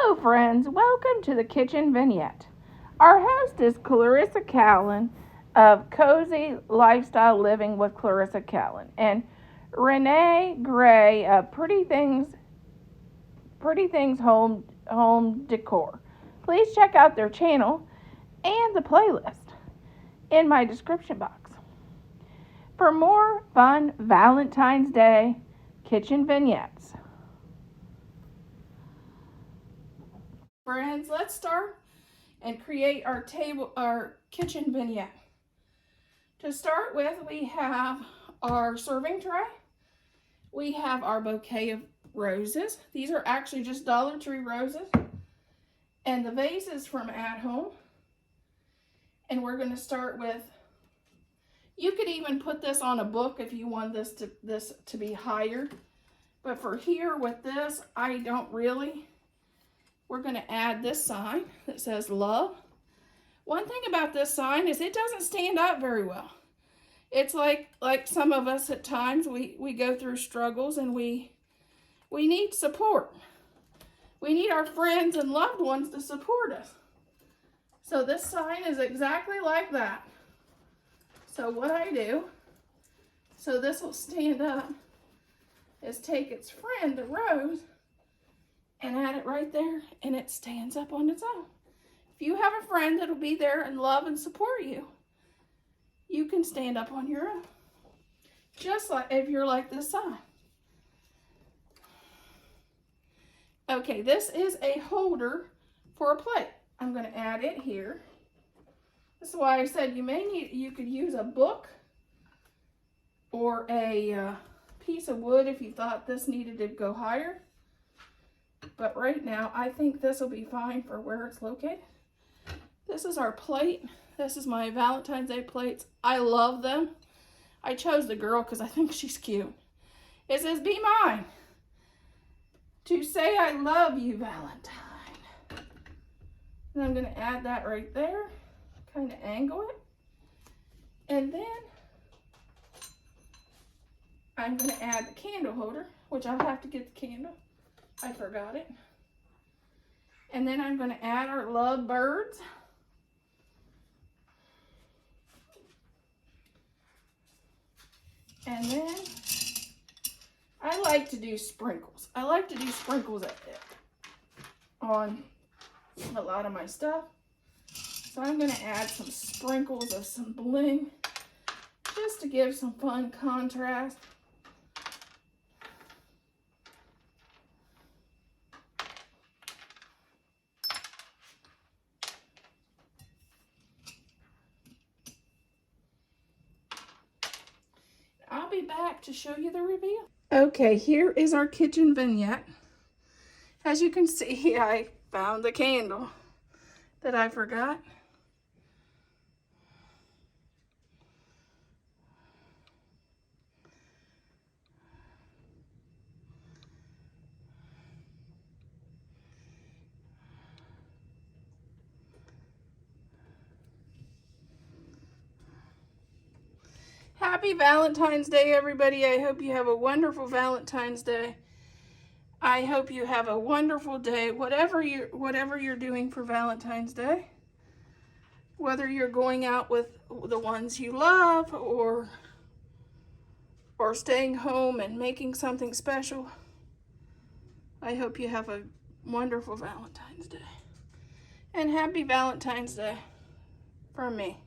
Hello friends, welcome to the Kitchen Vignette. Our host is Clarissa Callan of Cozy Lifestyle Living with Clarissa Callan and Renee Gray of Pretty Things Home Decor. Please check out their channel and the playlist in my description box. For more fun Valentine's Day kitchen vignettes. Friends, let's start and create our kitchen vignette. To start with, we have our serving tray. We have our bouquet of roses. These are actually just Dollar Tree roses. And the vase is from At Home. And we're going to start with, you could even put this on a book if you want this to be higher. But for here with this, I don't really. We're going to add this sign that says love. One thing about this sign is it doesn't stand up very well. It's like some of us at times, we go through struggles and we need support. We need our friends and loved ones to support us. So this sign is exactly like that. So what I do, so this will stand up, is take its friend, the rose, and add it right there, and it stands up on its own. If you have a friend that'll be there and love and support you, you can stand up on your own. Just like if you're like this side. Okay, this is a holder for a plate. I'm going to add it here. This is why I said you could use a book or a piece of wood if you thought this needed to go higher. But right now, I think this will be fine for where it's located. This is our plate. This is my Valentine's Day plates. I love them. I chose the girl because I think she's cute. It says, "Be mine. To say I love you, Valentine." And I'm going to add that right there. Kind of angle it. And then I'm going to add the candle holder, which I'll have to get the candle. I forgot it. And then I'm going to add our love birds. And then I like to do sprinkles. I like to do sprinkles on a lot of my stuff. So I'm going to add some sprinkles of some bling just to give some fun contrast. I'll be back to show you the reveal. Okay, here is our kitchen vignette. As you can see, I found the candle that I forgot. Happy Valentine's Day, everybody. I hope you have a wonderful Valentine's Day. I hope you have a wonderful day, whatever you're doing for Valentine's Day. Whether you're going out with the ones you love or staying home and making something special. I hope you have a wonderful Valentine's Day. And happy Valentine's Day from me.